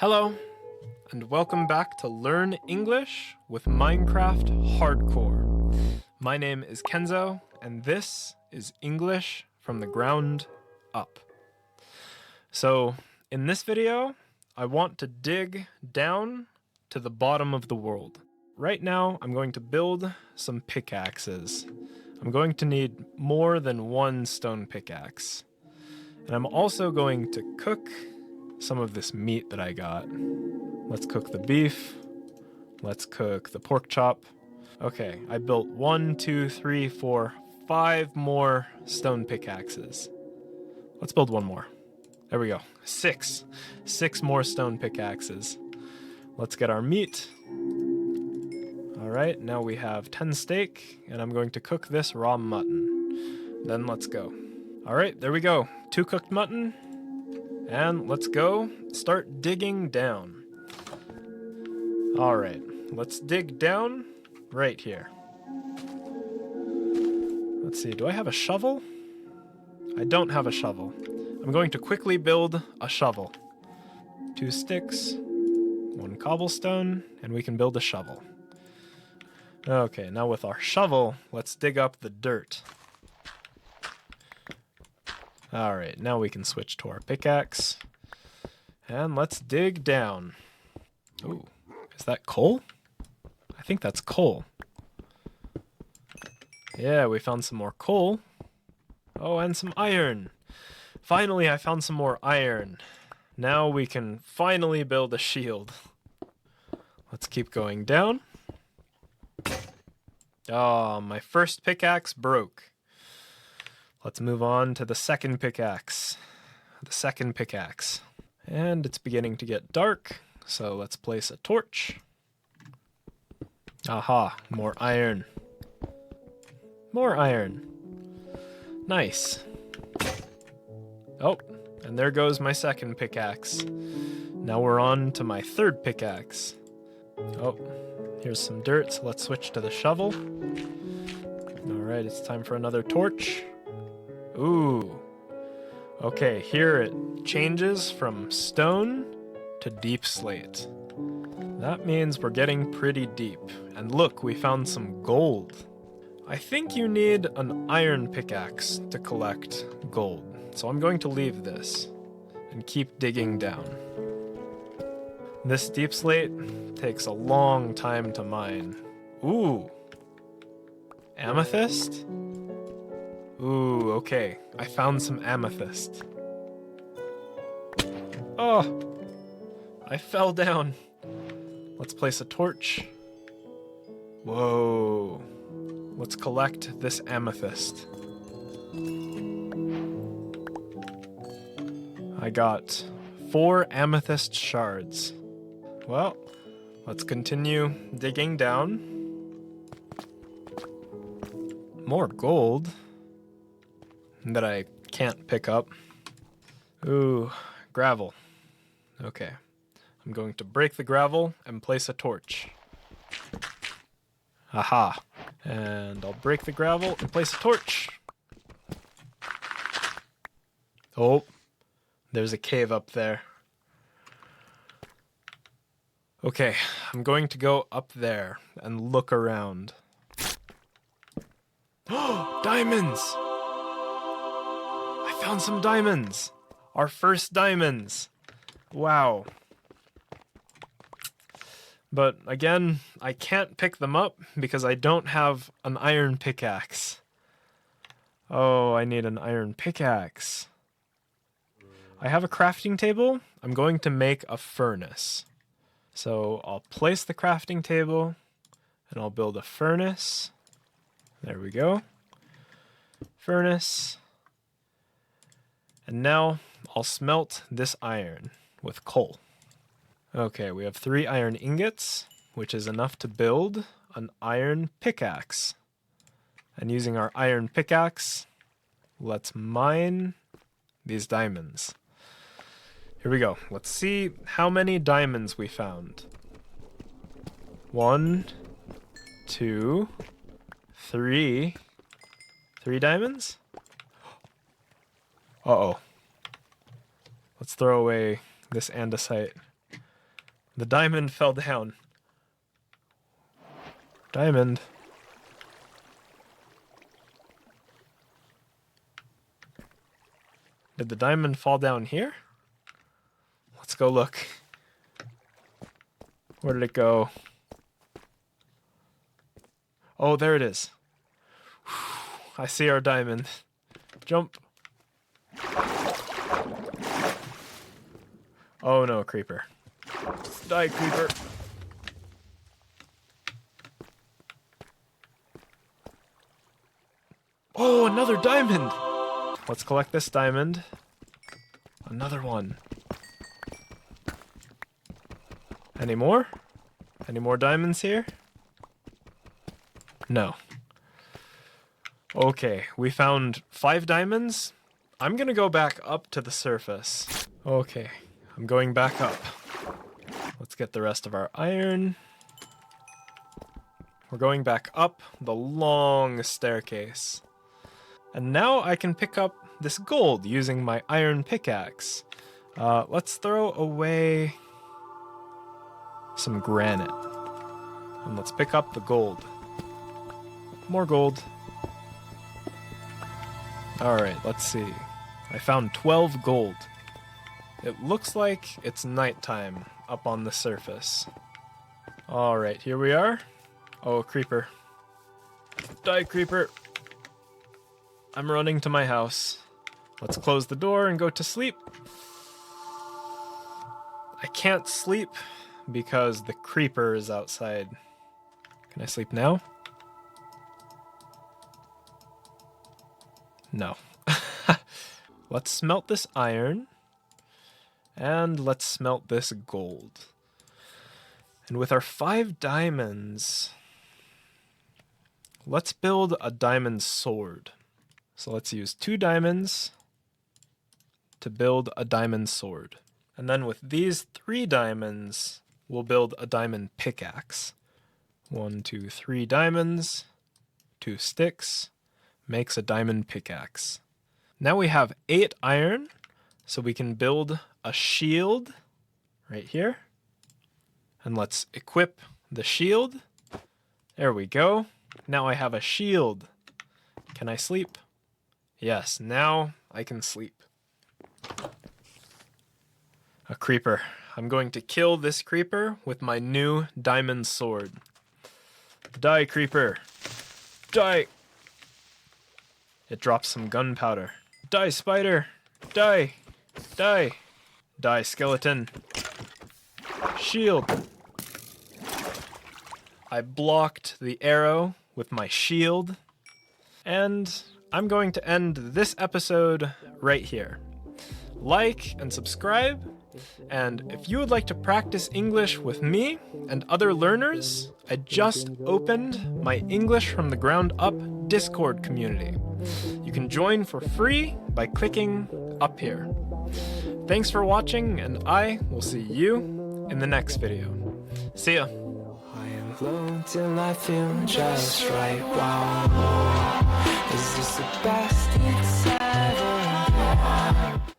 Hello, and welcome back to Learn English with Minecraft Hardcore. My name is Kenzo, and this is English from the ground up. So, in this video, I want to dig down to the bottom of the world. Right now, I'm going to build some pickaxes. I'm going to need more than one stone pickaxe. And I'm also going to cook some of this meat that I got. Let's cook the beef. Let's cook the pork chop. Okay, I built 1, 2, 3, 4, 5 more stone pickaxes. Let's build one more. There we go. 6. 6 more stone pickaxes. Let's get our meat. Alright, now we have 10 steak, and I'm going to cook this raw mutton. Then let's go. Alright, there we go. 2 cooked mutton. And let's go start digging down. Alright, let's dig down right here. Let's see, do I have a shovel? I don't have a shovel. I'm going to quickly build a shovel. 2 sticks, 1 cobblestone, and we can build a shovel. Okay, now with our shovel, let's dig up the dirt. Alright, now we can switch to our pickaxe. And let's dig down. Ooh, is that coal? I think that's coal. Yeah, we found some more coal. Oh, and some iron. Finally, I found some more iron. Now we can finally build a shield. Let's keep going down. Oh, my first pickaxe broke. Let's move on to the second pickaxe. And it's beginning to get dark, so let's place a torch. Aha, more iron. More iron. Nice. Oh, and there goes my second pickaxe. Now we're on to my third pickaxe. Oh, here's some dirt, so let's switch to the shovel. Alright, it's time for another torch. Ooh. Okay, here it changes from stone to deep slate. That means we're getting pretty deep. And look, we found some gold. I think you need an iron pickaxe to collect gold. So I'm going to leave this and keep digging down. This deep slate takes a long time to mine. Ooh. Amethyst? Ooh, okay. I found some amethyst. Oh! I fell down. Let's place a torch. Whoa. Let's collect this amethyst. I got 4 amethyst shards. Well, let's continue digging down. More gold that I can't pick up. Ooh, gravel. Okay. I'm going to break the gravel and place a torch. Aha. And I'll break the gravel and place a torch. Oh, there's a cave up there. Okay, I'm going to go up there and look around. Oh, diamonds! I found some diamonds! Our first diamonds! Wow. But again, I can't pick them up because I don't have an iron pickaxe. Oh, I need an iron pickaxe. I have a crafting table. I'm going to make a furnace. So I'll place the crafting table and I'll build a furnace. There we go. Furnace. And now I'll smelt this iron with coal. Okay, we have 3 iron ingots, which is enough to build an iron pickaxe. And using our iron pickaxe, let's mine these diamonds. Here we go. Let's see how many diamonds we found. 1, 2, 3. 3 diamonds? Uh-oh. Let's throw away this andesite. The diamond fell down. Diamond. Did the diamond fall down here? Let's go look. Where did it go? Oh, there it is. I see our diamond. Jump. Oh no, creeper. Die, creeper. Oh, another diamond! Let's collect this diamond. Another one. Any more? Any more diamonds here? No. Okay, we found 5 diamonds. I'm gonna go back up to the surface. Okay, I'm going back up. Let's get the rest of our iron. We're going back up the long staircase. And now I can pick up this gold using my iron pickaxe. Let's throw away some granite. And let's pick up the gold. More gold. Alright, let's see. I found 12 gold. It looks like it's nighttime up on the surface. Alright, here we are. Oh, creeper. Die, creeper. I'm running to my house. Let's close the door and go to sleep. I can't sleep because the creeper is outside. Can I sleep now? No. Let's smelt this iron. And let's smelt this gold. And with our 5 diamonds, let's build a diamond sword. So let's use 2 diamonds to build a diamond sword. And then with these 3 diamonds, we'll build a diamond pickaxe. 1, 2, 3 diamonds, 2 sticks, makes a diamond pickaxe. Now we have 8 iron, so we can build a shield right here. And let's equip the shield. There we go. Now I have a shield. Can I sleep? Yes, now I can sleep. A creeper. I'm going to kill this creeper with my new diamond sword. Die, creeper. Die. It drops some gunpowder. Die, spider. Die. Die. Die, skeleton. Shield. I blocked the arrow with my shield. And I'm going to end this episode right here. Like and subscribe. And if you would like to practice English with me and other learners, I just opened my English from the Ground Up Discord community. You can join for free by clicking up here. Thanks for watching, and I will see you in the next video. See ya. I am low till I feel just right. Wow, is this the best it's ever been?